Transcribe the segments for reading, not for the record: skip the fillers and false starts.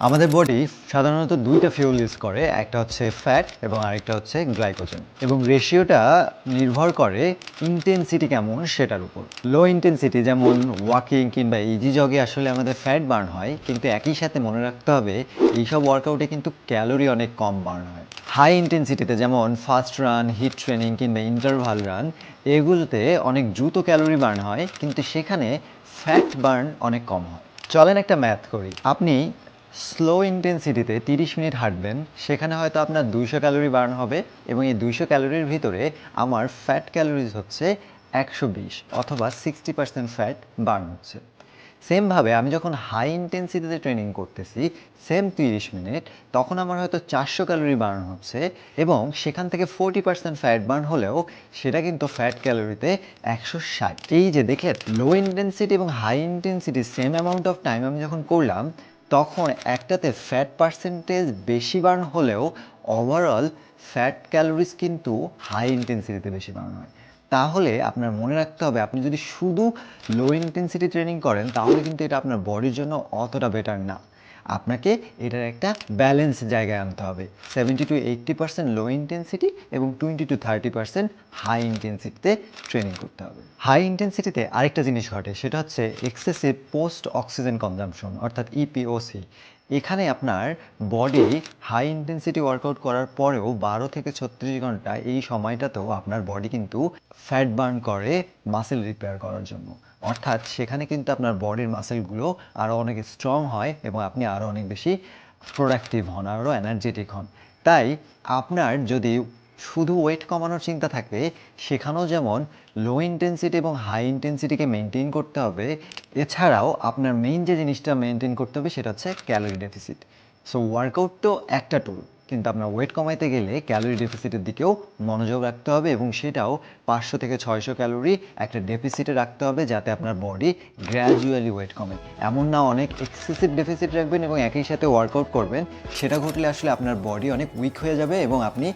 আমাদের বডি সাধারণত দুইটা ফিউল ইউজ করে, একটা হচ্ছে ফ্যাট এবং আরেকটা হচ্ছে গ্লাইকোজেন, এবং রেশিওটা নির্ভর করে ইন্টেন্সিটি কেমন সেটার উপর। লো ইন্টেন্সিটি যেমন ওয়াকিং কিংবা ইজি জগে আসলে আমাদের ফ্যাট বার্ন হয়, কিন্তু একই সাথে মনে রাখতে হবে এইসব ওয়ার্কআউটে কিন্তু ক্যালোরি অনেক কম বার্ন হয়। হাই ইন্টেন্সিটিতে যেমন ফাস্ট রান, হিট ট্রেনিং কিংবা ইন্টারভাল রান, এগুলোতে অনেক দ্রুত ক্যালোরি বার্ন হয়, কিন্তু সেখানে ফ্যাট বার্ন অনেক কম হয়। চলেন একটা ম্যাথ করি। আপনি স্লো ইন্টেন্সিটিতে 30 মিনিট হাঁটবেন, সেখানে হয়তো আপনার 200 ক্যালোরি বার্ন হবে, এবং এই 200 ক্যালোরির ভিতরে আমার ফ্যাট ক্যালোরিজ হচ্ছে 120, অথবা 60% ফ্যাট বার্ন হচ্ছে। সেমভাবে আমি যখন হাই ইন্টেন্সিটিতে ট্রেনিং করতেছি, সেম 30 মিনিট, তখন আমার হয়তো 400 ক্যালোরি বার্ন হচ্ছে, এবং সেখান থেকে 40% ফ্যাট বার্ন হলেও সেটা কিন্তু ফ্যাট ক্যালোরিতে 160। এই যে দেখলেন, লো ইন্টেন্সিটি এবং high intensity same amount of time আমি যখন করলাম, তখন একটাতে ফ্যাট পার্সেন্টেজ বেশি বার্ন হলেও ওভারঅল ফ্যাট ক্যালোরিজ কিন্তু হাই ইন্টেন্সিটিতে বেশি বার্ন হয়। তাহলে আপনার মনে রাখতে হবে, আপনি যদি শুধু লো ইন্টেন্সিটি ট্রেনিং করেন তাহলে কিন্তু এটা আপনার বডির জন্য অতটা বেটার না। আপনাকে এটার একটা ব্যালেন্স জায়গায় আনতে হবে। 70-80% লো ইন্টেন্সিটি এবং 20-30% হাই ইন্টেন্সিটিতে ট্রেনিং করতে হবে। হাই ইন্টেন্সিটিতে আরেকটা জিনিস ঘটে, সেটা হচ্ছে এক্সেসিভ পোস্ট অক্সিজেন কনজাম্পশন, অর্থাৎ ইপিওসি। এখানে আপনার বডি হাই ইন্টেন্সিটি ওয়ার্কআউট করার পরেও 12 থেকে 36 ঘন্টা, এই সময়টাতেও আপনার বডি কিন্তু ফ্যাট বার্ন করে মাসেল রিপেয়ার করার জন্য। অর্থাৎ সেখানে কিন্তু আপনার বডির মাসেলগুলো আরও অনেক স্ট্রং হয়, এবং আপনি আরও অনেক বেশি প্রোডাক্টিভ হন, আরও এনার্জেটিক হন। তাই আপনার যদি শুধু ওয়েট কমানোর চিন্তা থাকে, সেখানেও যেমন লো ইন্টেন্সিটি এবং হাই ইন্টেন্সিটিকে মেনটেন করতে হবে, এছাড়াও আপনার মেইন যে জিনিসটা মেনটেন করতে হবে সেটা হচ্ছে ক্যালোরি ডেফিসিট। সো ওয়ার্কআউট তো একটা টুল, কিন্তু আপনার ওয়েট কমাইতে গেলে ক্যালোরি ডেফিসিটের দিকেও মনোযোগ রাখতে হবে, এবং সেটাও 500 থেকে 600 ক্যালোরি একটা ডেফিসিটে রাখতে হবে, যাতে আপনার বডি গ্র্যাজুয়ালি ওয়েট কমে। এমন না অনেক এক্সেসিভ ডেফিসিট রাখবেন এবং একই সাথে ওয়ার্কআউট করবেন, সেটা ঘটলে আসলে আপনার বডি অনেক উইক হয়ে যাবে এবং আপনি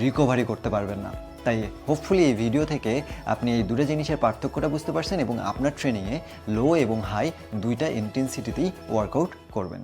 রিকভারি করতে পারবেন না। তাই হোপফুলি এই ভিডিও থেকে আপনি এই দুটো জিনিসের পার্থক্যটা বুঝতে পারছেন, এবং আপনার ট্রেনিংয়ে লো এবং হাই দুইটা ইন্টেন্সিটিতেই ওয়ার্কআউট করবেন।